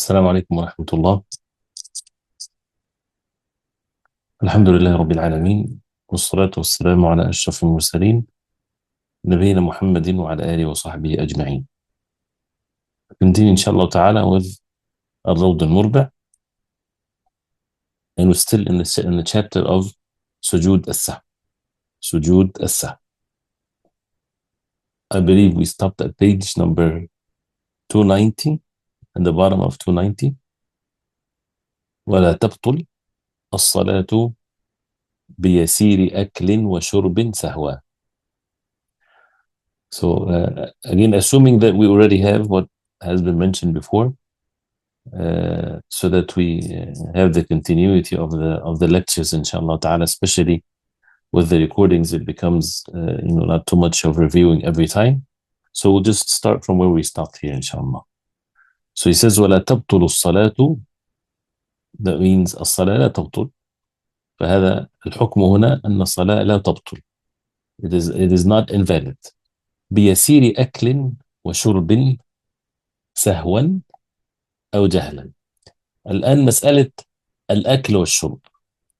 السلام عليكم ورحمة الله. الحمد لله رب العالمين، والصلاة والسلام على أشرف المرسلين نبينا محمد وعلى آله وصحبه أجمعين. Continue إن شاء الله تعالى with الروض المربع, and we're still in the chapter of سجود السهو. سجود السهو. I believe we stopped at page number 290, at the bottom of 290. ولا تبطل الصلاة بيسير أكل وشرب سهوا. So again, assuming that we already have what has been mentioned before, so that we have the continuity of the lectures, inshallah ta'ala, especially with the recordings, it becomes not too much of reviewing every time. So we'll just start from where we stopped here, inshallah. So he says, وَلَا تَبْطُلُ الصَّلَاةُ. That means الصلاة لا تبطل. فهذا الحكم هنا أن الصلاة لا تبطل. It is not invalid. بيسير أكل وشرب سهوا أو جهلا. الآن مسألة الأكل والشرب.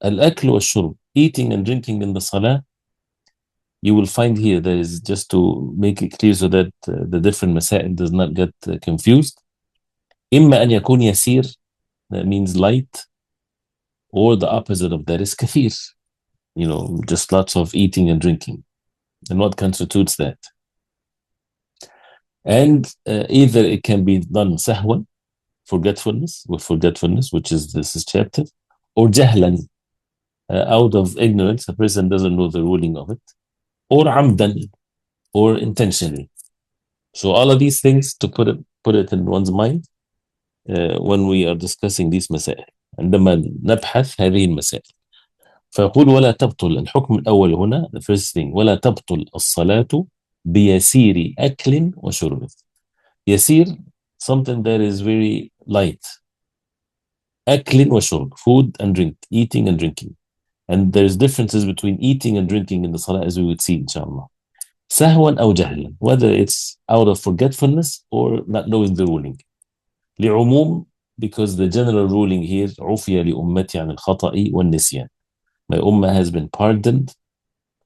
الأكل والشرب, eating and drinking in the salah, you will find here, that is just to make it clear so that the different مسائل does not get confused. إما أن يكون يسير, that means light, or the opposite of that is كثير, just lots of eating and drinking. And what constitutes that? And either it can be done sahwan, forgetfulness, which is this chapter, or jahlan, out of ignorance, a person doesn't know the ruling of it, or amdan, or intentionally. So all of these things, to put it in one's mind when we are discussing these مسائل. عندما نبحث هذه المسائل. فيقول ولا تبطل, الحكم الأول هنا, the first thing, ولا تبطل الصلاة بيسير أكل وشرب. يسير, something that is very light. أكل وشرب, food and drink, eating and drinking. And there's differences between eating and drinking in the salah, as we would see, inshallah. سهوا أو جهلا, whether it's out of forgetfulness or not knowing the ruling. لعموم, because the general ruling here, عفي لأمتي عن الخطأ والنسيان. My ummah has been pardoned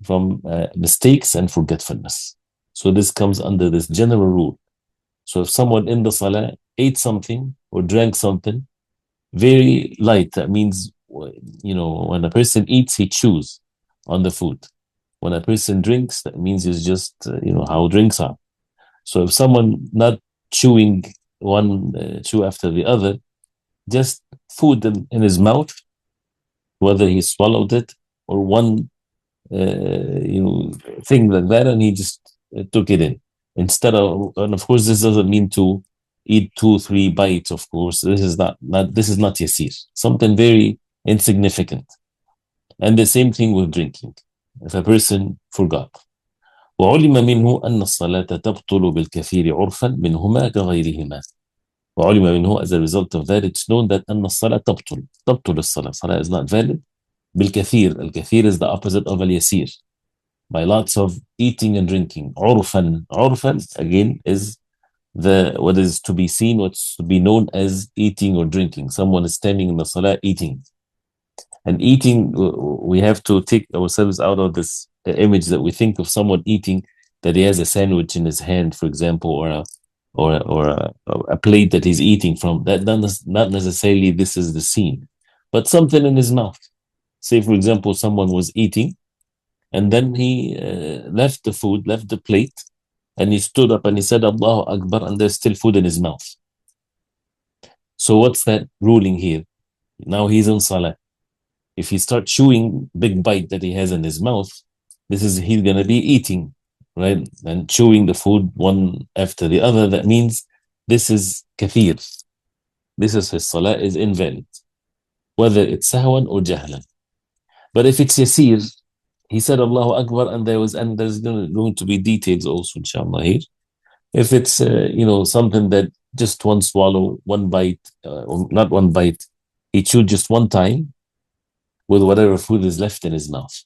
from mistakes and forgetfulness. So this comes under this general rule. So if someone in the salah ate something or drank something very light, that means, when a person eats, he chews on the food. When a person drinks, that means it's just, how drinks are. So if someone not chewing one chew after the other, just food in his mouth, whether he swallowed it or one thing like that, and he just took it in. Instead of, and of course, this doesn't mean to eat 2-3 bites, of course. This is not yasir, something very insignificant. And the same thing with drinking. If a person forgot. وعلم منه أن الصلاة تبطل بالكثير عرفا منهما كغيرهما. وعلم منه, as a result of that, it's known that أن الصلاة تبطل الصلاة. Salah is not valid. بالكثير, الكثير is the opposite of al-yasir, by lots of eating and drinking. عرفا again is what is to be seen, what's to be known as eating or drinking. Someone is standing in the salah eating. And eating, we have to take ourselves out of this image that we think of someone eating, that he has a sandwich in his hand, for example, or a plate that he's eating from. That not necessarily this is the scene, but something in his mouth. Say, for example, someone was eating, and then he left the plate, and he stood up and he said, Allahu Akbar, and there's still food in his mouth. So what's that ruling here? Now he's in salah. If he starts chewing big bite that he has in his mouth, he's going to be eating, right? And chewing the food one after the other. That means this is kathir. His salah is invalid, whether it's sahwan or jahlan. But if it's yasir, he said Allahu Akbar, and there's going to be details also, inshallah, here. If it's something that just one swallow, one bite, or not one bite, he chewed just one time with whatever food is left in his mouth.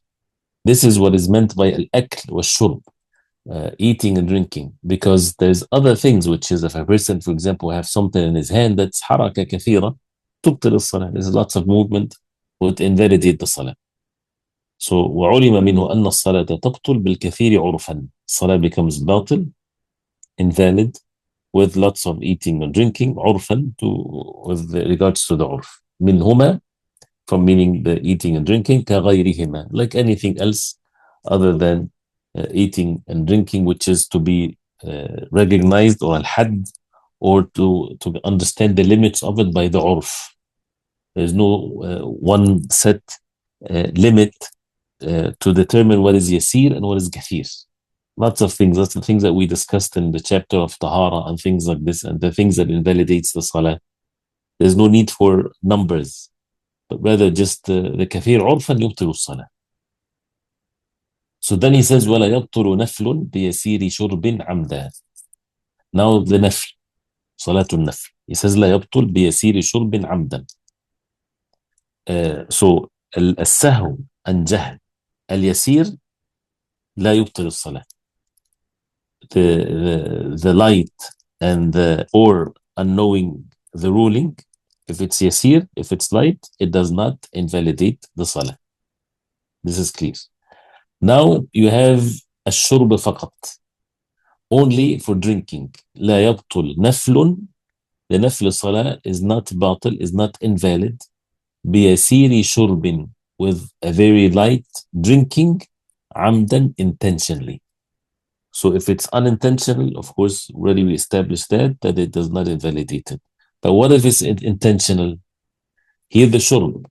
This is what is meant by al-akl wa shurb. eating and drinking, because there's other things, which is if a person, for example, have something in his hand that's حركة كثيرة تبطل الصلاة. There's lots of movement would invalidate the salah. So وعلم منه أن الصلاة تبطل بالكثير عرفا. Salah becomes باطل, invalid, with lots of eating and drinking, عرفا, with regards to the عرف. منهما, from meaning the eating and drinking, كغيرهما, like anything else other than eating and drinking, which is to be recognized, or al-had, or to understand the limits of it by the عرف. There's no one set limit to determine what is yasir and what is kathir. Lots of things. That's the things that we discussed in the chapter of tahara and things like this, and the things that invalidates the salah. There's no need for numbers, but rather just the kathir عرفا يبطل الصلاة. So then he says ولا يبطل نفل بيسير شرب عمدا. Now the نفل, صلاة النفل. He says لا يبطل بيسير شرب عمدا. So السهو عن جهل اليسير لا يبطل الصلاة. The light and the or unknowing the ruling, if it's yasir, if it's light, it does not invalidate the salah. This is clear. Now you have الشرب فقط, only for drinking. لا يبطل نفل. The نفل salah is not batil, is not invalid. بيسير شرب, with a very light drinking, عمدا, intentionally. So if it's unintentional, of course, already we established that it does not invalidate it. But what if it's intentional? Here the shurb.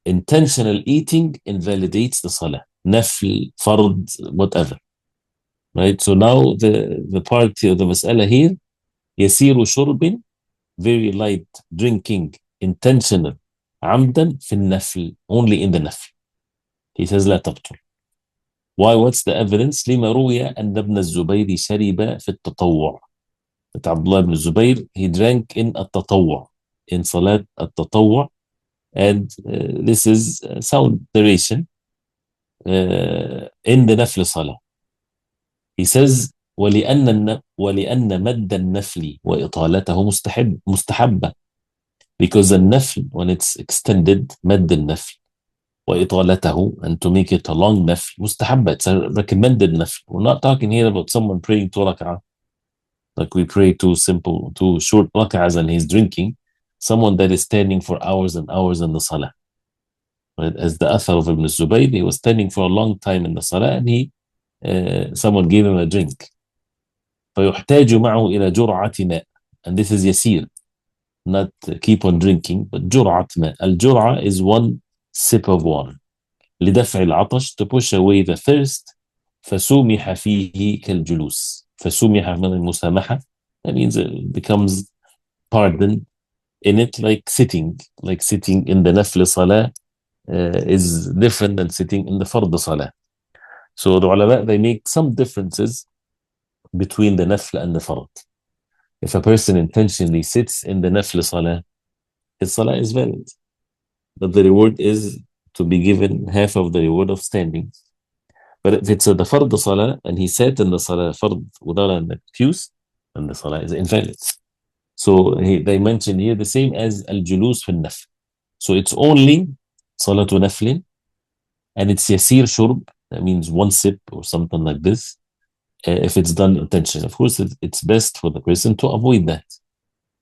Intentional eating invalidates the salah. Nafl, fard, whatever. Right? So now the part of the mas'ala here, يسير شرب, very light drinking, intentional, عمدا في النفل, only in the nafl. He says لا تبطل. Why? What's the evidence? لما روي أن ابن الزبير شرب في التطوع. That Abdullah ibn Zubayr, he drank in التطوع, in Salat التطوع, and this is sound narration in the نفل صلاة. He says ولأن مد النفل وإطالته مستحبة, because the nafl, when it's extended, مد النفل وإطالته, and to make it a long nafl, مستحبة, it's a recommended nafl. We're not talking here about someone praying 2 rak'ah, like we pray 2 short rak'ahs and he's drinking. Someone that is standing for hours and hours in the salah. Right? As the Athar of Ibn Zubayr, he was standing for a long time in the salah, and someone gave him a drink. فيحتاج معه إلى جرعة ماء, and this is يسير, not keep on drinking, but جرعة ماء. الجرعة is 1 sip of water. لدفع العطش, to push away the thirst. فسومح فيه كالجلوس. فسومح من المسامحة, that means it becomes pardon in it, like sitting in the nafl salah is different than sitting in the fard salah. So the ulama, they make some differences between the nafl and the fard. If a person intentionally sits in the nafl salah, his salah is valid, but the reward is to be given half of the reward of standing. But if it's the fard salah and he sat in the salah fard without an excuse, then the salah is invalid. So they mention here the same as al-julus fi nafl. So it's only salatu naflin, and it's yasir shurb, that means 1 sip or something like this, if it's done intentionally. Of course, it's best for the person to avoid that.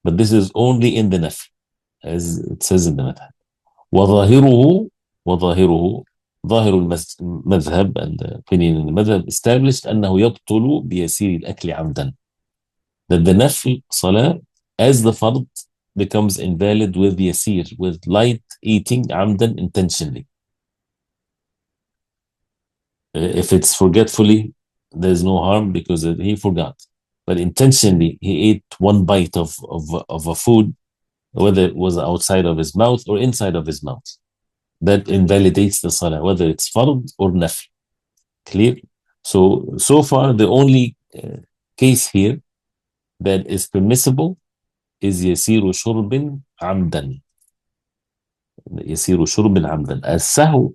But this is only in the nafl, as it says in the madhab. وظاهره ظاهر المذهب, and the opinion in the madhab established أنه يبطل بيسير الأكل عمدا. That the nafl salah, as the fard, becomes invalid with yasir, with light eating عمدا, intentionally. If it's forgetfully, there's no harm because he forgot. But intentionally, he ate 1 bite of a food, whether it was outside of his mouth or inside of his mouth. That invalidates the salah, whether it's fard or nafl. Clear? So far, the only case here that is permissible is يسير شرب عمدا. يسير شرب عمدا. السهو,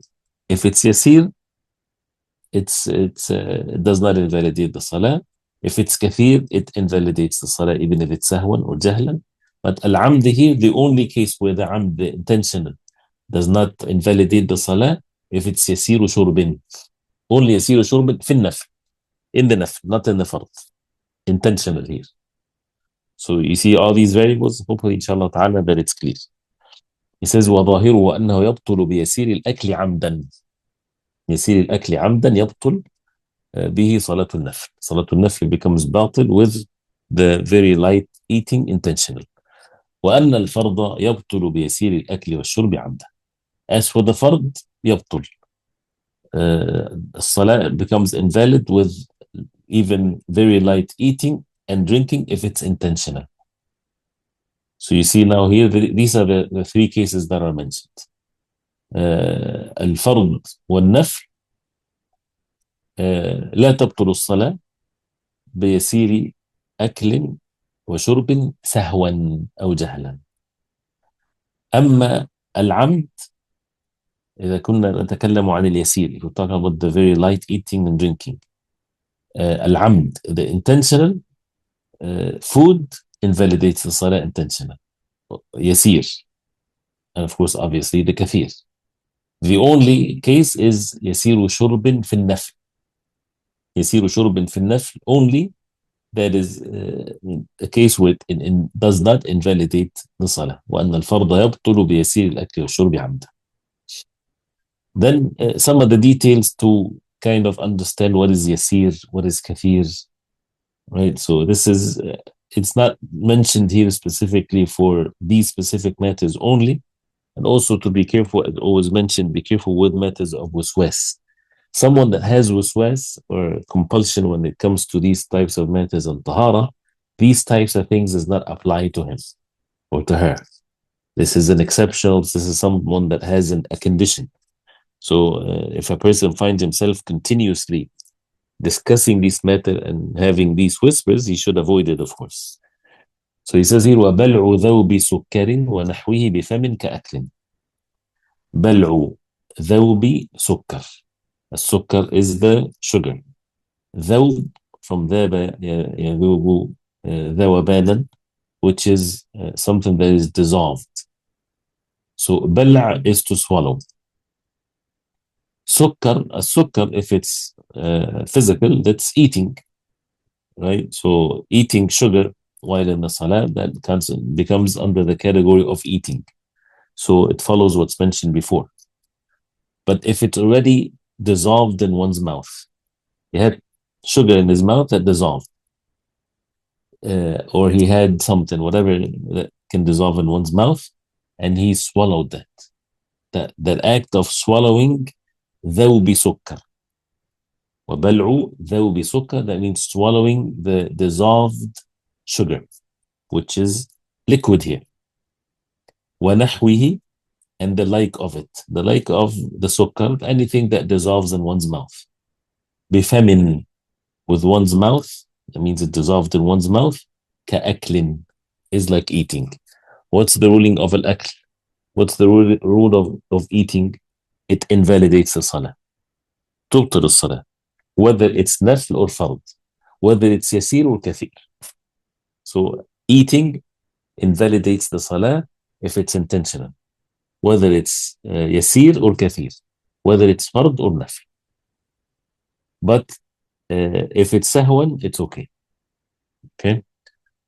if it's يسير, it does not invalidate the salah. If it's kathir, it invalidates the salah, even if it's sahwan or jahlan. But al-amd here, the only case where the amd, the intentional, does not invalidate the salah, if it's yasiru shurbin. Only yasiru shurbin fi nafl, in the nafl, not in the fard. Intentional here. So you see all these variables, hopefully inshallah ta'ala that it's clear. He says وظاهره أنه يبطل بيسير الأكل عمدا. يسير الأكل عمدا يبطل به صلاة النفل. صلاة النفل becomes باطل with the very light eating intentional. وأن الفرض يبطل بيسير الأكل والشرب عمدا. As for the فرض يبطل. الصلاة becomes invalid with even very light eating and drinking if it's intentional. So you see now here, these are the three cases that are mentioned. الفرض والنفل لا تبطل الصلاة بيسير أكل وشرب سهوا أو جهلا. أما العمد إذا كنا نتكلم عن اليسير, if we're talking about the very light eating and drinking, العمد, the intentional food invalidates the salah intentional. يسير, and of course obviously the كثير. The only case is يسير شرب في النفل. يسير شرب في النفل only, that is a case where it does not invalidate the salah. وأن الفرض يبطل بيسير الأكل والشرب عمدا. Then some of the details to kind of understand what is yasir, what is kathir, right? So this is, it's not mentioned here specifically for these specific matters only. And also to be careful, as always mentioned, be careful with matters of waswas. Someone that has waswas or compulsion when it comes to these types of matters on tahara, these types of things does not apply to him or to her. This is an exceptional, this is someone that has a condition. So if a person finds himself continuously discussing this matter and having these whispers, he should avoid it, of course. So he says here, وَبَلْعُ ذَوْبِ سُكَّرٍ وَنَحْوِهِ بِفَمٍ كَأَكْلٍ. بَلْعُ ذَوْبِ سُكَّر. السكر is the sugar. ذوب from ذاب يذوب ذوبانا, which is something that is dissolved. So بلع is to swallow. Sukkar, a sukkar, if it's physical, that's eating, right? So eating sugar while in the salah, that becomes under the category of eating. So it follows what's mentioned before. But if it's already dissolved in one's mouth, he had sugar in his mouth that dissolved, or he had something, whatever that can dissolve in one's mouth, and he swallowed that. That act of swallowing, ذوب سكر. وبلع ذوب سكر, that means swallowing the dissolved sugar, which is liquid here. ونحوه, and the like of it, the like of the sukkar, anything that dissolves in one's mouth. بفم, with one's mouth, that means it dissolved in one's mouth. كأكل, is like eating. What's the ruling of al-akl? What's the rule of eating? It invalidates the salah. تبطل الصلاة. Whether it's nafl or fard. Whether it's yasir or kathir. So eating invalidates the salah if it's intentional. Whether it's yasir or kathir. Whether it's fard or nafl. But if it's sahwan, it's okay. Okay?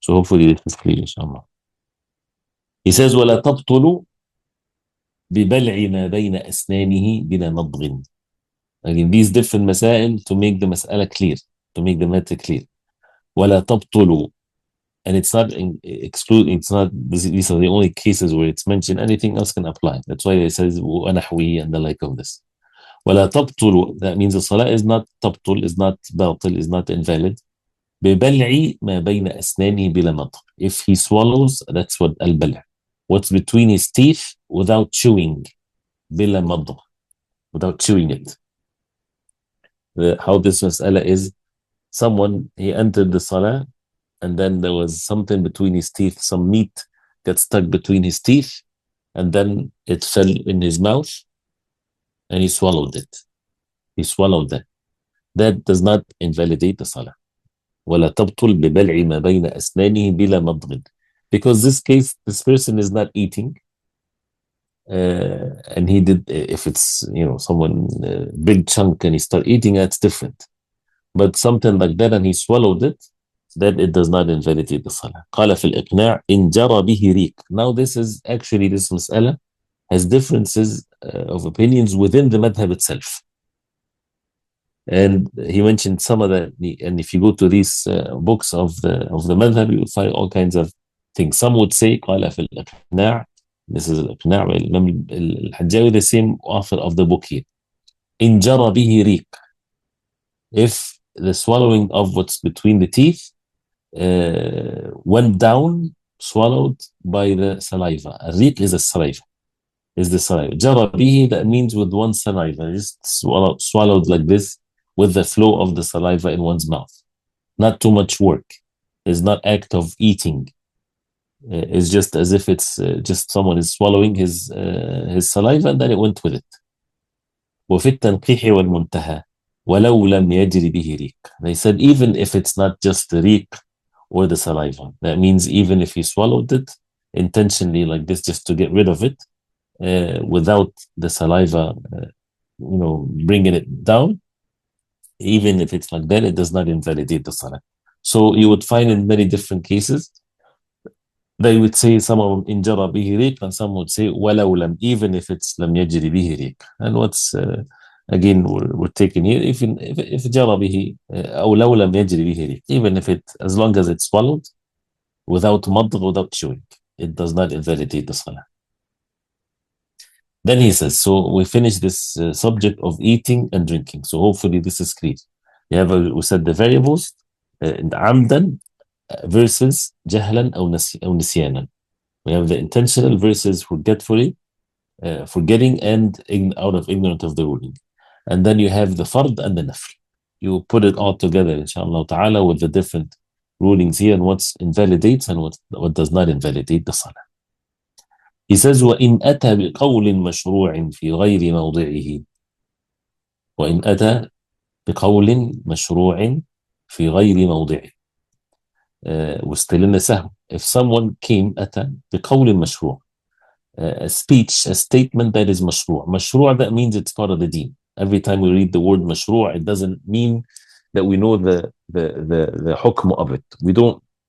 So hopefully this is clear, inshallah. He says, وَلَا تَبْطُلُ ببلع ما بين أسنانه بلا مضغ. Again, these different مسائل to make the مسألة clear, to make the matter clear. ولا تبطل, and it's not excluding, it's not, these are the only cases where it's mentioned, anything else can apply. That's why it says وَنَحْوِهِ and the like of this. ولا تبطل, that means the salah is not تبطل, is not باطل, is not invalid. ببلع ما بين أسنانه بلا مضغ. If he swallows, that's what البلع. What's between his teeth without chewing. بلا مضغ, without chewing it. How this mas'ala is, someone, he entered the salah and then there was something between his teeth, some meat got stuck between his teeth, and then it fell in his mouth and he swallowed it. He swallowed that. that does not invalidate the salah. ولا تبطل ببلع ما بين أسنانه بلا مضغ. Because this case, this person is not eating, and he did, if it's, someone big chunk and he start eating, that's different. But something like that and he swallowed it, that it does not invalidate the salah. قال في الإقناع إن جرى به ريق. Now this is actually, this مسألة has differences of opinions within the madhab itself. And he mentioned some of that, and if you go to these books of the madhab, you will find all kinds of things. Some would say قال في الإقناع, this is الإقناع الإمام الحجاوي, the same author of the book here. إن جرى به ريق, if the swallowing of what's between the teeth went down, swallowed by the saliva. الريق is a saliva, is the saliva. جرى به, that means with one saliva, just swallowed like this with the flow of the saliva in one's mouth. Not too much work. It's not act of eating. It's just as if it's just someone is swallowing his saliva and then it went with it. وفي التنقيح والمنتهى ولو لم يجري به ريق. They said even if it's not just the ريق or the saliva, that means even if he swallowed it intentionally like this just to get rid of it, without the saliva bringing it down, even if it's like that, it does not invalidate the salah. So you would find in many different cases, they would say some of them in jara bihi riq, and some would say ولو لم, even if it's لم يجري به ريق. And what's again we're taking here, if jara bihi أو لو لم يجري به ريق, even if it, as long as it's swallowed without madgh, without chewing, it does not invalidate the salah. Then he says, so we finish this subject of eating and drinking. So hopefully this is clear. We said the variables, عمدا versus جهلا أو نسيانا. We have the intentional versus forgetfully, forgetting and out of ignorance of the ruling. And then you have the fard and the nafl. You put it all together, inshallah ta'ala, with the different rulings here and what invalidates and what does not invalidate the salah. He says, وَإِنْ أَتَى بِقَوْلٍ مَشْرُوعٍ فِي غَيْرِ مَوْضِعِهِ. وَإِنْ أَتَى بِقَوْلٍ مَشْرُوعٍ فِي غَيْرِ مَوْضِعِهِ. We're still in the sahw. If someone came, أتى بقول مشروع, a speech, a statement that is مشروع. مشروع, that means it's part of the deen. Every time we read the word مشروع, it doesn't mean that we know the hukm of it.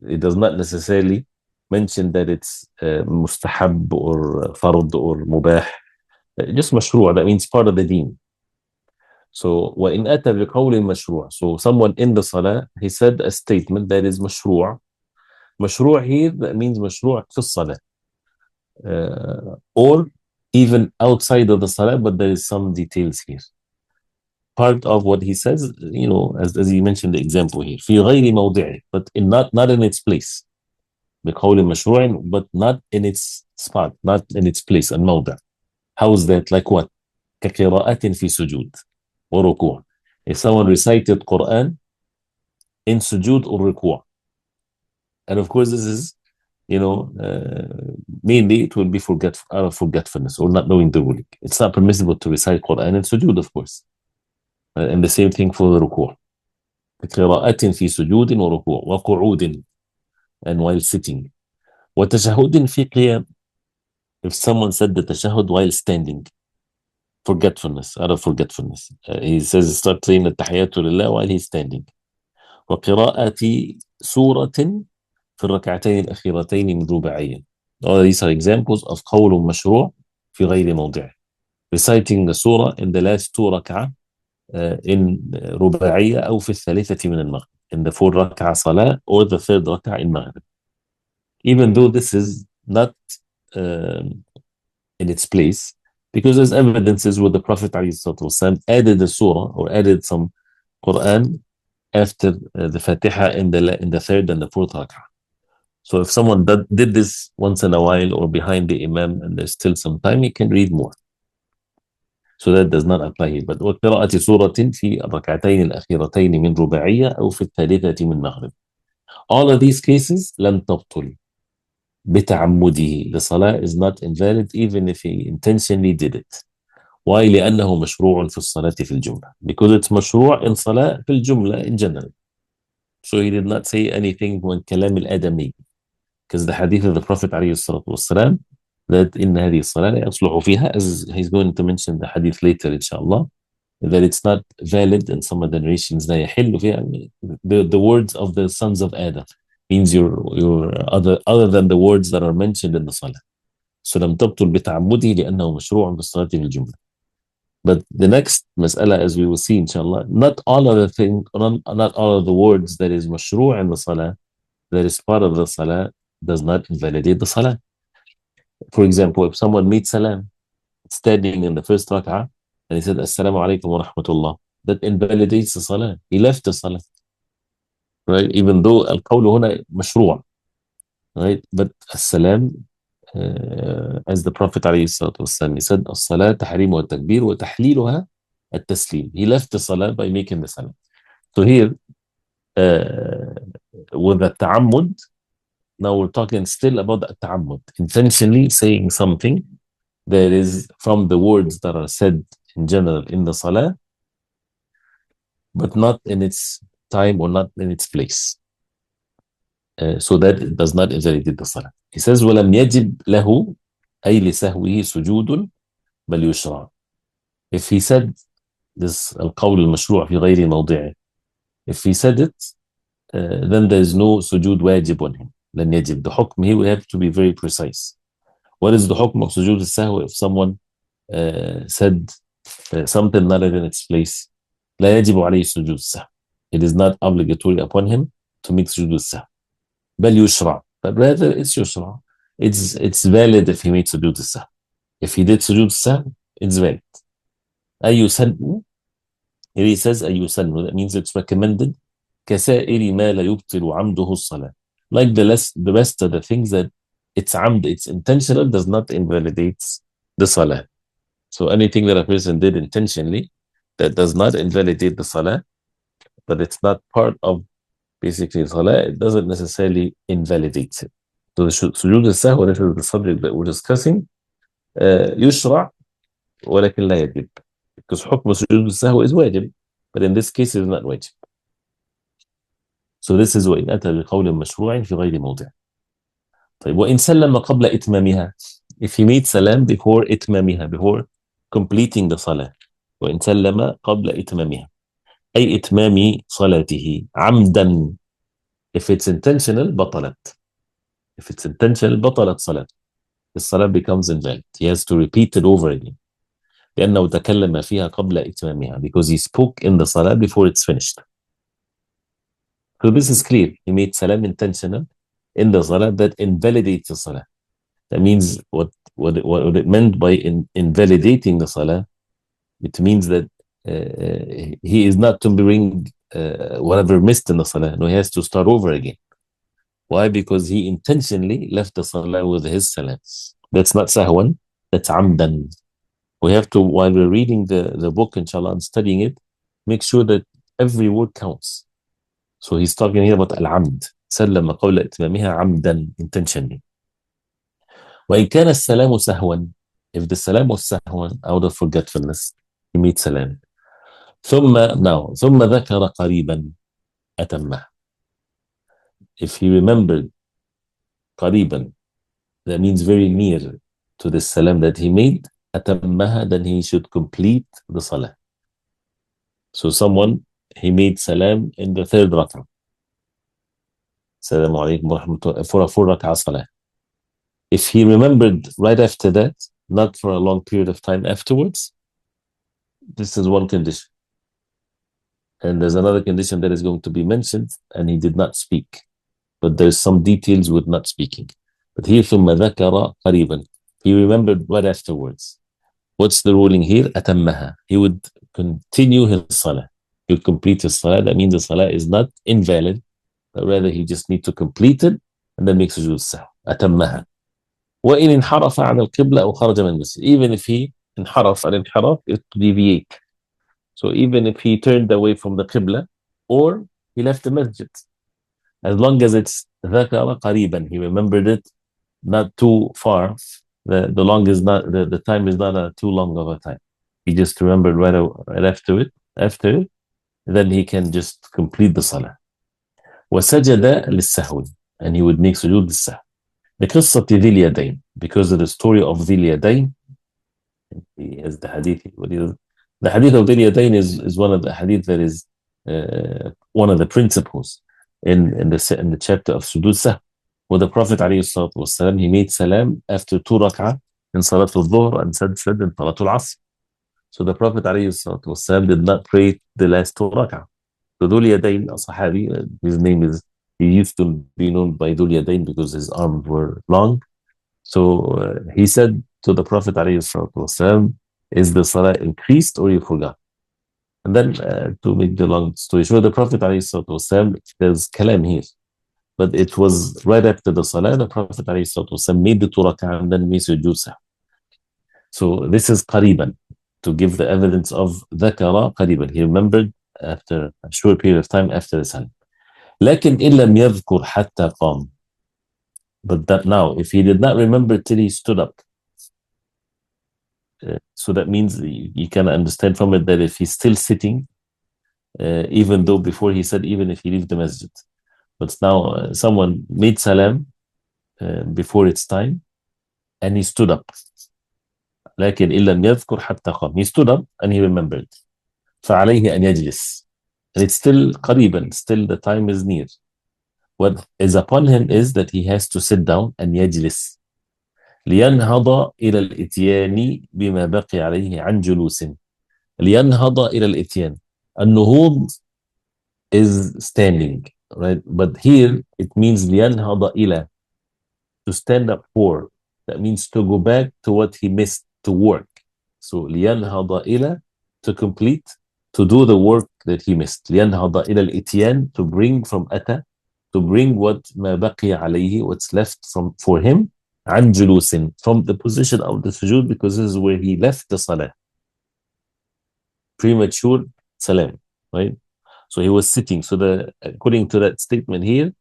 It does not necessarily mention that it's mustahab or fard or mubah. Just مشروع, that means part of the deen. So وإن أتى بقول مشروع, so someone in the salah, he said a statement that is مشروع. مشروع here, that means مشروع في الصلاة, or even outside of the salah, but there is some details here. Part of what he says, as he mentioned the example here, في غير موضعه, but not in its place. بقول مشروع, but not in its spot, not in its place, الموضع. How is that? Like what? كقراءة في سجود وركوع. If someone recited Quran in sujud or ruku', and of course this is, mainly it will be forgetfulness or not knowing the ruling. It's not permissible to recite Quran in sujud, of course. And the same thing for the ruku'. قراءة في سجود وركوع وقعود, and while sitting. وتشهد في قيام. If someone said the tashahhud while standing, forgetfulness, out of forgetfulness. He says start saying التحيات لله while he's standing. وقراءة سورة في الركعتين الأخيرتين من رباعية. All these are examples of قول مشروع في غير موضعه. Reciting the surah in the last two rak'ah in رباعية أو في الثالثة من المغرب, in the 4 rak'ah salah or the 3rd rak'ah in maghrib. Even though this is not in its place, because there's evidences where the Prophet ﷺ added a surah or added some Quran after the Fatiha in the 3rd and the 4th rak'ah. So if someone did this once in a while or behind the Imam and there's still some time, he can read more. So that does not apply here. But وقراءة سورة في الركعتين الأخيرتين من رباعية أو في الثالثة من مغرب. All of these cases لن تبطل بتعمده. The salah is not invalid even if he intentionally did it. Why? لأنه مشروع في الصلاة في الجملة. Because it's مشروع in صلاة في الجملة in general. So he did not say anything when كلام الآدمي. Because the hadith of the Prophet عليه الصلاة والسلام that إن هذه الصلاة لا يصلح فيها, as he's going to mention the hadith later إن شاء الله, that it's not valid in some of the narrations لا يحل فيها the words of the sons of Adam means your other than the words that are mentioned in the salah. So لم تبطل بتعمده لأنه مشروع بالصلاة في الجملة. But the next مسألة, as we will see inshallah, not all of the thing, not all of the words that is مشروع in the salah, that is part of the salah, does not invalidate the salah. For example, if someone made salam standing in the first rak'ah and he said assalamu alaikum wa rahmatullah, that invalidates the salah. He left the salah, right? Even though القول هنا مشروع, right? But السلام, as the Prophet عليه الصلاة والسلام, he said الصلاة تحريم والتكبير وتحليلها التسليم. He left the salah by making the salam. So here, with the ta'ammud, now we're talking still about the ta'ammud, intentionally saying something that is from the words that are said in general in the salah, but not in its time or not in its place. So that it does not invalidate the salah. He says وَلَمْ يَجِبْ لَهُ أي لسهوه سجود بل يشرع. If he said this القول المشروع في غير موضعه, if he said it, then there is no سجود واجب on him. لن يجب. The حكم here we have to be very precise. What is the حكم of سجود السهو if someone said something not in its place? لا يجب عليه سجود السهو. It is not obligatory upon him to make سجود السهو. بل يشرع. But rather it's يشرع. It's valid if he made سجود السهو. If he did سجود السهو, it's valid. أي يسن. Here he says أي يسن. That means it's recommended. كسائر ما لا يبطل عمده الصلاة. Like the rest of the things that it's عمد, it's intentional, does not invalidate the salah. So anything that a person did intentionally, that does not invalidate the salah, but it's not part of basically salah, it doesn't necessarily invalidate it. So the sujood al-sahw, this is the subject that we're discussing, يشرع ولكن لا يجب. Because حكم سجود السهو is واجب, but in this case it is not واجب. So this is وإن أتى بقول مشروع في غير موضع. طيب وإن سلم قبل إتمامها. If he made salam before إتمامها, before completing the salah. وإن سلم قبل إتمامها. أي إتمام صلاته عمدا. If it's intentional بطلت. If it's intentional بطلت صلاة. The salah becomes invalid. He has to repeat it over again. لأنه تكلم فيها قبل إتمامها. Because he spoke in the salah before it's finished. So this is clear. He made salam intentional in the salah that invalidates the salah. That means what it meant by invalidating the salah, it means that he is not to bring whatever missed in the salah. No, he has to start over again. Why? Because he intentionally left the salah with his salam. That's not sahwan, that's amdan. We have to, while we're reading the book, inshallah, and studying it, make sure that every word counts. So he's talking here about al-amd. سلم قول إتمامها عمدا, intentionally. وإن كان السلام سهوا, if the salam was sahwan, out of forgetfulness, he made salam. ثم ذكر قريبا أتمه. If he remembered قريبا, that means very near to the salam that he made, أتمها, then he should complete the salah. So someone, he made salam in the third rak'ah. Assalamu alaikum wa rahmatullah, for a 4 rak'ah salah. If he remembered right after that, not for a long period of time afterwards, this is one condition. And there's another condition that is going to be mentioned, and he did not speak. But there's some details with not speaking. But here, ثم ذكر قريبا, he remembered right afterwards. What's the ruling here? أتمها. He would continue his salah. He would complete his salah. That means the salah is not invalid, but rather he just needs to complete it and then make sujood sahw. أتمها. وإن انحرف عن القبلة أو خرج من المسجد. Even if he انحرف, الانحراف is to deviate. So even if he turned away from the qibla or he left the masjid, as long as it's ذكر قريبا, he remembered it not too far, the long is not, the time is not too long of a time. he just remembered right after it, then he can just complete the salah. وسجد للسهو, and he would make sujood للسهو. بقصة ذي اليدين, because of the story of ذي اليدين, as the hadith, the hadith of ذي اليدين is one of the hadith that is one of the principles in the chapter of sujood sahw, where the Prophet والسلام, he made salam after 2 rak'ah in Salat al-Dhuhr and said in Salat al-Asr. So the Prophet والسلام, did not pray the last 2 rak'ah. So Dhul Yadayn, a Sahabi, his name is, he used to be known by Dhul Yadayn because his arms were long. So he said to the Prophet والسلام, is the salah increased or you forgot? And then to make the long story short, the Prophet والسلام, there's kalam here, but it was right after the salah, the Prophet والسلام, made the 2 rak'ah and then made sujood sahw. So this is qariban, to give the evidence of ذكر قريبا, he remembered after a short period of time after the salam. لكن إن لم يذكر حتى قام, but that now, if he did not remember till he stood up, so that means you can understand from it that if he's still sitting, even though before he said even if he leaves the masjid, but now someone made salam before its time and he stood up, لكن إن لم يذكر حتى قام, he stood up and he remembered, فعليه أن يجلس, and it's still قريبا, still the time is near. What is upon him is that he has to sit down and يجلس لينهض إلى الإتيان بما بقي عليه عن جلوس. لينهض إلى الإتيان, النهوض is standing, right? But here it means لينهض إلى, to stand up for, that means to go back to what he missed, to work. So لينهض إلى, to complete, to do the work that he missed. لينهض إلى الإتيان, to bring from أتى, to bring what ما بقي عليه, what's left for him, عن جلوس, from the position of the sujood, because this is where he left the salah. Premature salam, right? So he was sitting. So according to that statement here,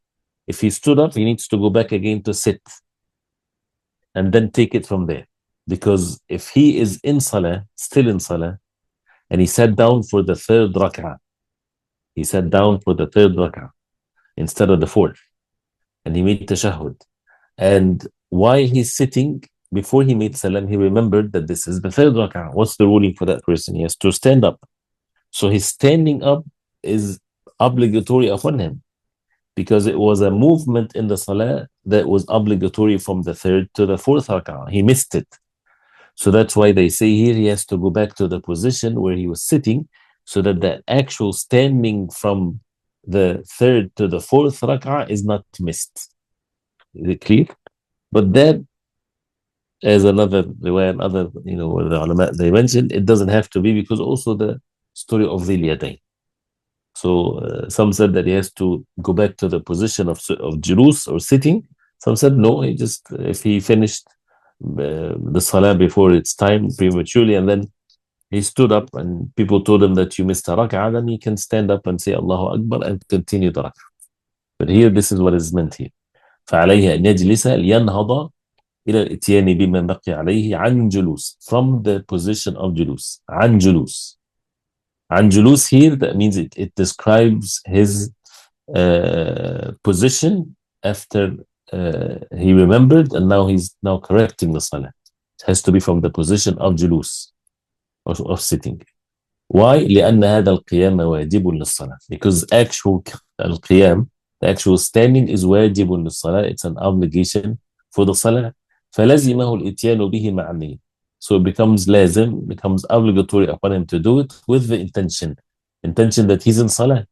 if he stood up, he needs to go back again to sit and then take it from there. Because if he is in salah, still in salah, and he sat down for the 3rd rak'ah, he sat down for the 3rd rak'ah instead of the 4th, and he made tashahhud, and while he's sitting, before he made salam, he remembered that this is the 3rd rak'ah. What's the ruling for that person? He has to stand up. So his standing up is obligatory upon him, because it was a movement in the salah that was obligatory from the 3rd to the 4th rak'ah. He missed it. So that's why they say here he has to go back to the position where he was sitting, so that the actual standing from the 3rd to the 4th rak'ah is not missed. Is it clear? But that, as another riwayah, other, the ulama, they mentioned, it doesn't have to be, because also the story of Dhil Yadayn. So some said that he has to go back to the position of julus, or sitting. Some said no, if he finished the salah before its time prematurely, and then he stood up and people told him that you missed a rak'ah, then he can stand up and say Allahu Akbar and continue the rak'ah. But here, this is what is meant here. فعليه أن يجلس لينهض إلى الإتيان بما بقي عليه عن جلوس, from the position of julus. عن جلوس. عن جلوس here, that means it describes his position after he remembered, and now he's correcting the salah. It has to be from the position of julus, of sitting. Why? لأن هذا القيام واجب للصلاة, because actual القيام, the actual standing, is واجب للصلاة. It's an obligation for the salah. فلزمه الإتيان به مع النية. So it becomes lazim, becomes obligatory upon him to do it with the intention that he's in salah.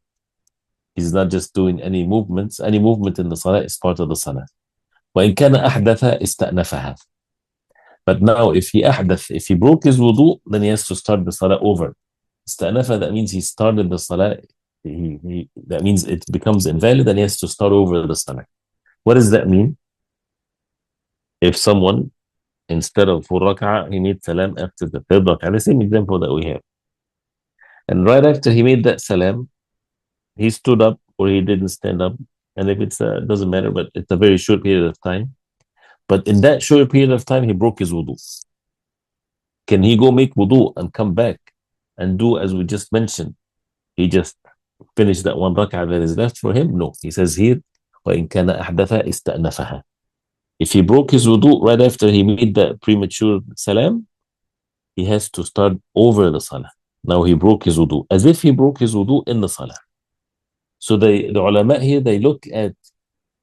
He's not just doing any movements. Any movement in the salah is part of the salah. وإن كان أحدث استأنفها. But now, if he broke his wudu, then he has to start the salah over. استأنفها, that means he started the salah. That means it becomes invalid, and he has to start over the salah. What does that mean? If someone, instead of 4 rak'ah, he made salam after the 3rd rak'ah, the same example that we have, and right after he made that salam, he stood up or he didn't stand up, and if it doesn't matter, but it's a very short period of time, but in that short period of time he broke his wudu. Can he go make wudu and come back and do as we just mentioned? He just finished that one rak'ah that is left for him? No. He says here, وَإِن كَانَ أَحْدَثَ إِسْتَأْنَفَهَا. If he broke his wudu right after he made that premature salam, he has to start over the salah. Now he broke his wudu, as if he broke his wudu in the salah. So the ulama here, they look at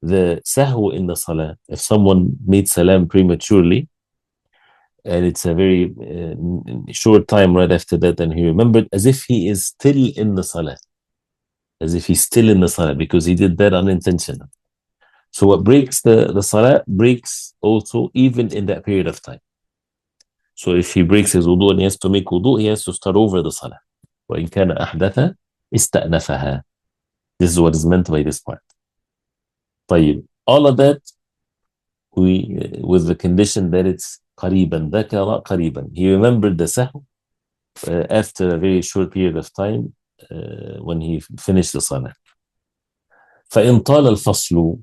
the sahw in the salah. If someone made salam prematurely, and it's a very short time right after that, and he remembered, as if he is still in the salah. As if he's still in the salah, because he did that unintentionally. So what breaks the salah breaks also even in that period of time. So if he breaks his wudu and he has to make wudu, he has to start over the salah. وَإِن كَانَ أَحْدَثَ إِسْتَأْنَفَهَا. This is what is meant by this part. طيب. All of that with the condition that it's قَرِيبًا ذَكَرَ قَرِيبًا. He remembered the sahw after a very short period of time when he finished the salah. فَإِن طَالَ الْفَصْلُ.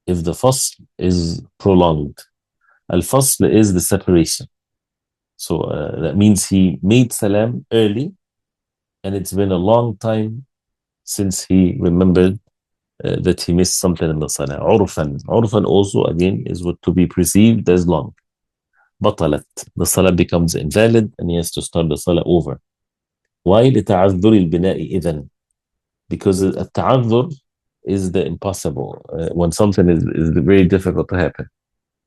If the fasl is prolonged. Al-fasl is the separation. So that means he made salam early, and it's been a long time since he remembered that he missed something in the salah. Urfan. Urfan also, again, is what to be perceived as long. Batalat. The salah becomes invalid, and he has to start the salah over. Why? لتعذر البناء إذن. Because التعذر is the impossible. When something is very difficult to happen.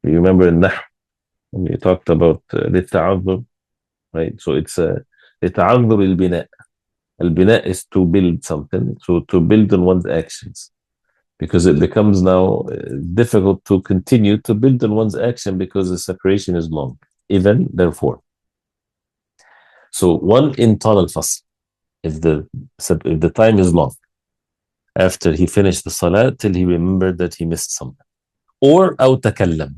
You remember in Nahr, when we talked about للتعذر, right? So it's لتعذر البناء. البناء is to build something, so to build on one's actions. Because it becomes now difficult to continue to build on one's action because the separation is long. Even, therefore. So one in طال الفصل, if the time is long, after he finished the salah till he remembered that he missed something. Or أو تكلم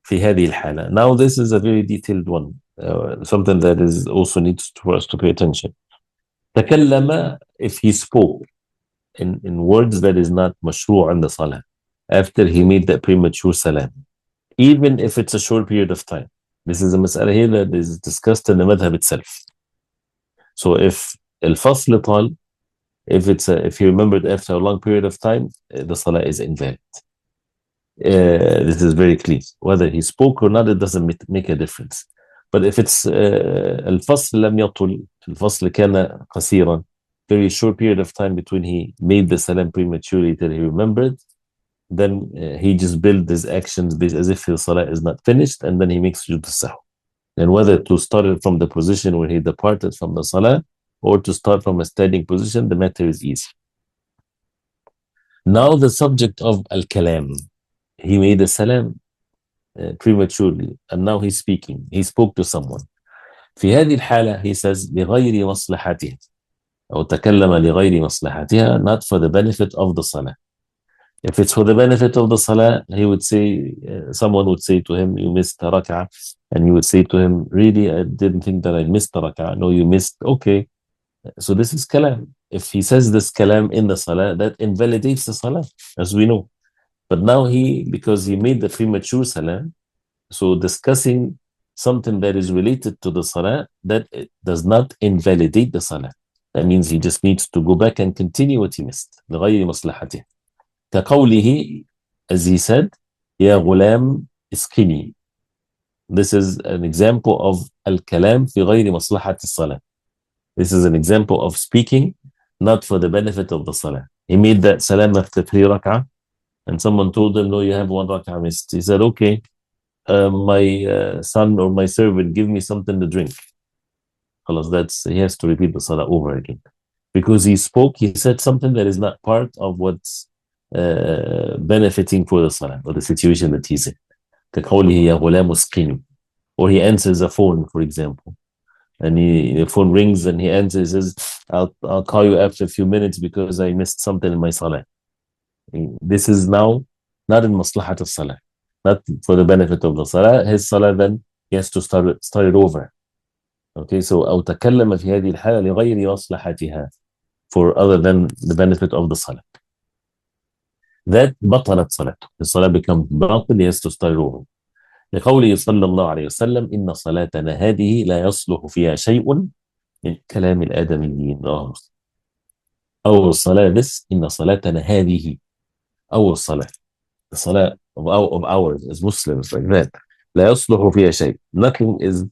في هذه الحالة. Now this is a very detailed one, something that is also needs for us to pay attention. تكلم, if he spoke in words that is not مشروع in the salah, after he made that premature salam, even if it's a short period of time. This is a mas'ala here that is discussed in the madhab itself. So if الفصل طال, if he remembered after a long period of time, the salah is invalid. This is very clear. Whether he spoke or not, it doesn't make a difference. But if it's الفصل لم يطل, الفصل كان قصيرا, very short period of time between he made the salam prematurely till he remembered, then he just built his actions as if his salah is not finished, and then he makes sujood sahw. And whether to start it from the position where he departed from the salah, or to start from a standing position, the matter is easy. Now the subject of al-kalam. He made a salam prematurely, and now he's speaking. He spoke to someone. في هذه الحالة, he says, لغير مصلحته. أو تكلم لغير مصلحتها, not for the benefit of the salah. If it's for the benefit of the salah, he would say, someone would say to him, you missed a rak'ah, and you would say to him, really, I didn't think that I missed a rak'ah. No, you missed. Okay. So this is kalam. If he says this kalam in the salah, that invalidates the salah, as we know. But now because he made the premature salah, so discussing something that is related to the salah, that it does not invalidate the salah. That means he just needs to go back and continue what he missed. لغير مصلحته. كقوله, as he said, يا غلام اسقني. This is an example of al-kalam في غير مصلحة الصلاة. This is an example of speaking not for the benefit of the salah. He made that salam after 3 rak'ah, and someone told him, no, you have 1 rak'ah missed. He said, okay, my son or my servant, give me something to drink. He has to repeat the salah over again. Because he said something that is not part of what's benefiting for the salah, or the situation that he's in. كقوله يا غلام اسقني. Or he answers a phone, for example. And the phone rings and he answers, says, I'll call you after a few minutes because I missed something in my salah. This is now not in maslahat of salah, not for the benefit of the salah. His salah, then he has to start it over. Okay, so أو تكلم في هذه الحالة لغير مصلحتها, for other than the benefit of the salah. That بطلت صلاته. The salah becomes batil, he has to start it over. لقوله صلى الله عليه وسلم إن صلاتنا هذه لا يصلح فيها شيء من كلام الآدميين. رواه مسلم. أول الصلاة this إن صلاتنا هذه أول الصلاة the صلاة of ours as Muslims like that لا يصلح فيها شيء, nothing is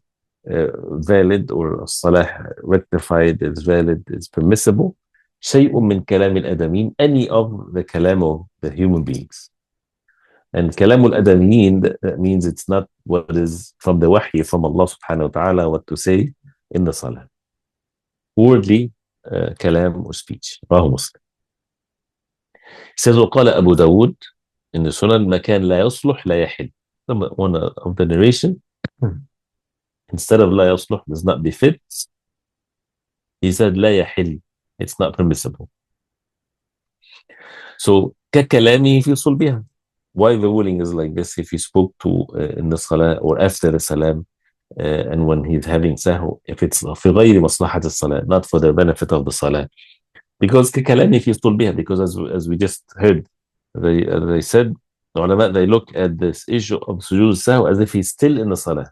valid or الصلاة rectified is valid is permissible شيء من كلام الآدميين, any of the كلام of the human beings. And كلام الآدميين that means it's not what is from the wahy from Allah subhanahu wa ta'ala what to say in the salah. Wordly كلام or speech. رواه مسلم. He says وقال أبو داود in the Sunan مكان لا يصلح لا يحل. One of the narration instead of لا يصلح does not befit, he said لا يحل, it's not permissible. So ككلامه في صلبها. Why the ruling is like this? If he spoke to in the salah or after the salam and when he's having sahu, if it's في غير مصلحة الصلاة, not for the benefit of the salah, because ككلامه في صلبها, because as we just heard, they said the ulama, they look at this issue of sujood sahu as if he's still in the salah.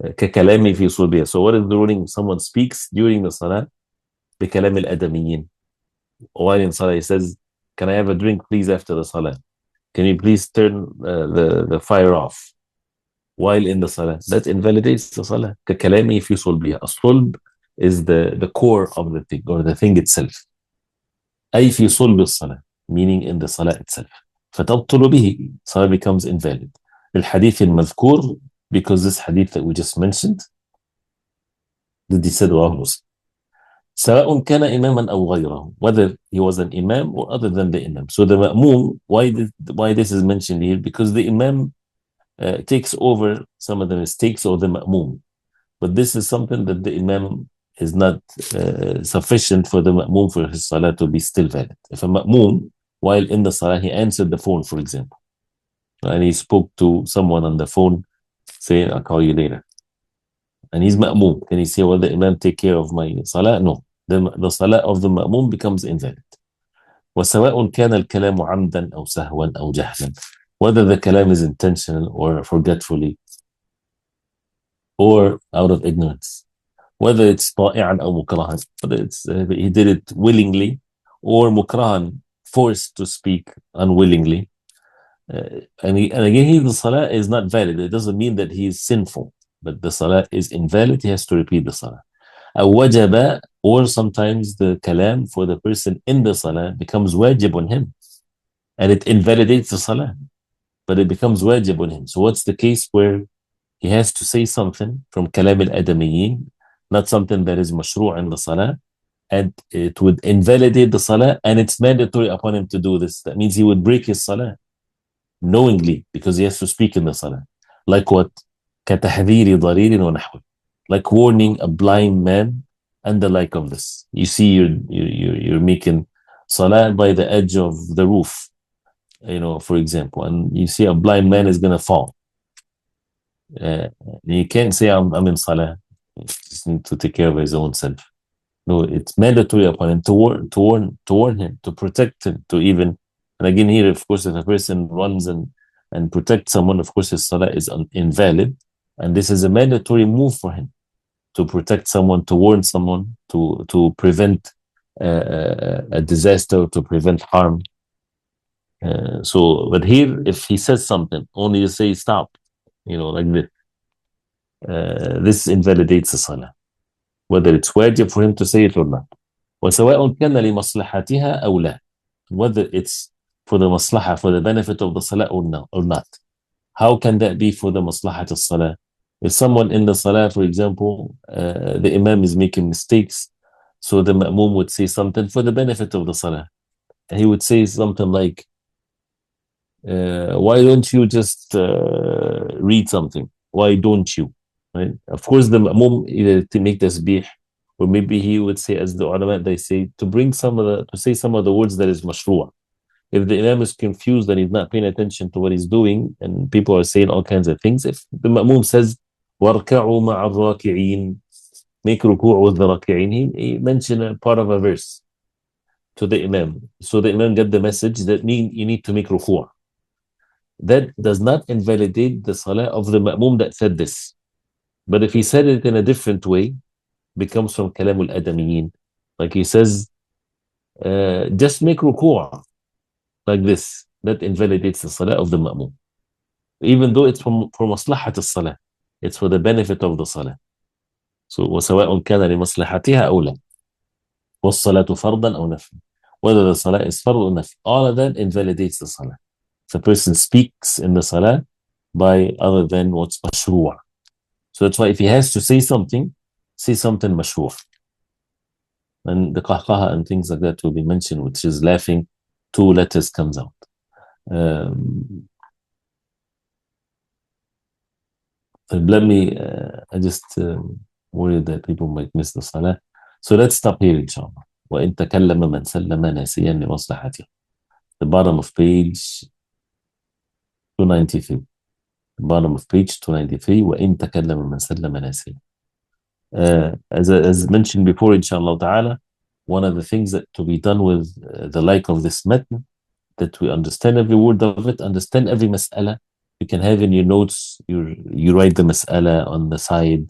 ككلامه في صلبها. So what is the ruling? Someone speaks during the salah بكلام الآدميين. While in salah he says, can I have a drink please after the salah? Can you please turn the fire off while in the salah? That invalidates the salah. ككلامه في صلبها. الصلب is the core of the thing or the thing itself. أي في صلب الصلاة, meaning in the salah itself. فتبطل به, salah becomes invalid. الحديث المذكور, because this hadith that we just mentioned, that he said رواه مسلم. سواء كان إماما أو غيره, whether he was an imam or other than the imam. So the ma'mum, why this is mentioned here? Because the imam takes over some of the mistakes of the ma'mum. But this is something that the imam is not sufficient for the ma'mum for his salah to be still valid. If a ma'mum, while in the salah, he answered the phone, for example, and he spoke to someone on the phone saying, I'll call you later. And he's ma'mum. Can he say, well, the imam take care of my salah? No. The salah of the ma'mum becomes invalid. وسواء كان الكلام عمدا أو سهوا أو جهلا. Whether the kalam is intentional or forgetfully or out of ignorance. Whether it's طائعا أو مكرها. Whether it's he did it willingly or مكرها, forced to speak unwillingly. And again, the salah is not valid. It doesn't mean that he is sinful. But the salah is invalid, he has to repeat the salah. أو وجب, or sometimes the kalam for the person in the salah becomes wajib on him. And it invalidates the salah. But it becomes wajib on him. So what's the case where he has to say something from kalam al-adamiyyin, not something that is mashru' in the salah, and it would invalidate the salah, and it's mandatory upon him to do this. That means he would break his salah knowingly because he has to speak in the salah. Like what? كتحذير ضرير ونحوه, like warning a blind man and the like of this. You see, you're making salah by the edge of the roof, for example, and you see a blind man is going to fall. You can't say I'm in salah. He just need to take care of his own self. No, it's mandatory upon him to warn him, to protect him, to even. And again, here, of course, if a person runs and protects someone, of course, his salah is invalid. And this is a mandatory move for him to protect someone, to warn someone, to prevent a disaster, to prevent harm. But here, if he says something, only you say stop, like this. This invalidates the salah, whether it's wajib for him to say it or not. وسواء كان لمصلحتها أو لا, whether it's for the maslahah, for the benefit of the salah or not. How can that be for the maslahat of salah? If someone in the salah, for example, the imam is making mistakes, so the ma'mum would say something for the benefit of the salah. And he would say something like, why don't you just read something? Why don't you? Right? Of course, the ma'mum either to make tasbih, or maybe he would say, as the ulama, they say, to say some of the words that is mashru'ah. If the imam is confused and he's not paying attention to what he's doing, and people are saying all kinds of things, if the ma'mum says, وَارْكَعُوا مَعَ الرَّاكِعِينَ, make ruku' with the raki'in, he mentioned a part of a verse to the imam. So the imam got the message that you need to make ruku'. that does not invalidate the salah of the ma'mum that said this. But if he said it in a different way, becomes from kalam al-adamiyin. Like he says, just make ruku' like this. That invalidates the salah of the ma'mum. Even though it's for maslahat al-salah. It's for the benefit of the salah. So, وسواء كان لمصلحتها أو لا. والصلاة فرضا أو نفل. Whether the salah is fard or nafil. All of that invalidates the salah. If a person speaks in the salah by other than what's mashru'. So that's why if he has to say something mashru'. And the qahqaha and things like that will be mentioned, which is laughing, two letters comes out. Let me, I just worried that people might miss the salah. So let's stop here, inshallah. وإن تكلم من سلم ناسيا لمصلحته. The bottom of page 293. The bottom of page 293. وإن تكلم من سلم ناسيا. As mentioned before, inshallah ta'ala, one of the things that to be done with the like of this matn, that we understand every word of it, understand every mas'ala. You can have in your notes, you write the mas'ala on the side,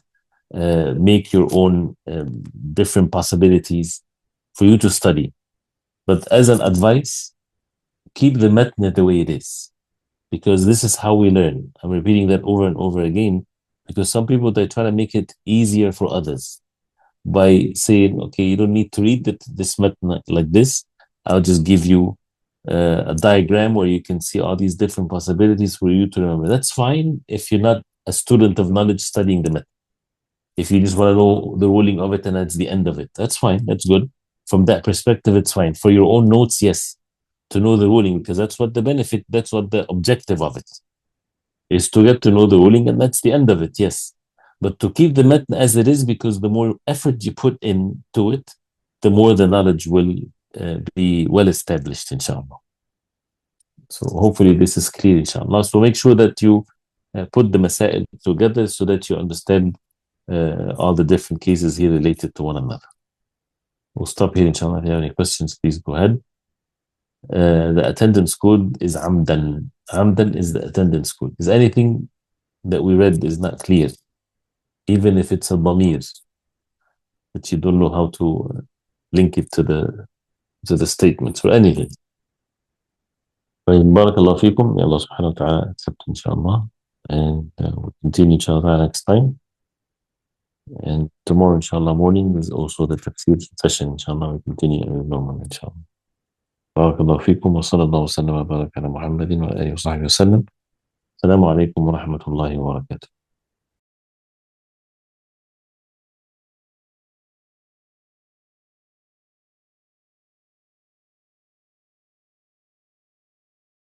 make your own different possibilities for you to study. But as an advice, keep the matn the way it is, because this is how we learn. I'm repeating that over and over again, because some people, they try to make it easier for others by saying, okay, you don't need to read this matn like this. I'll just give you a diagram where you can see all these different possibilities for you to remember. That's fine if you're not a student of knowledge studying the matn. If you just want to know the ruling of it and that's the end of it, that's fine. That's good. From that perspective, it's fine. For your own notes, yes, to know the ruling, because that's what the benefit, that's what the objective of it is, to get to know the ruling, and that's the end of it, yes. But to keep the matn as it is, because the more effort you put into it, the more the knowledge will be well established, inshallah. So hopefully this is clear, inshallah. So make sure that you put the masail together so that you understand all the different cases here related to one another. We'll stop here, inshallah. If you have any questions, please go ahead. The attendance code is amdan. Amdan is the attendance code. Is anything that we read is not clear, even if it's a damir, but you don't know how to link it to the statements or anything. Barakallahu feekum. May Allah subhanahu wa ta'ala accept, inshallah. And we'll continue, inshallah, next time. And tomorrow, inshallah, morning is also the tafsir session, inshallah. We'll continue as normal, inshallah. Barakallahu feekum. Wa sallallahu wa sallam wa baraka ala Muhammadin wa alihi wa sahbihi wa sallam. Assalamu alaikum wa rahmatullahi wa barakatuh.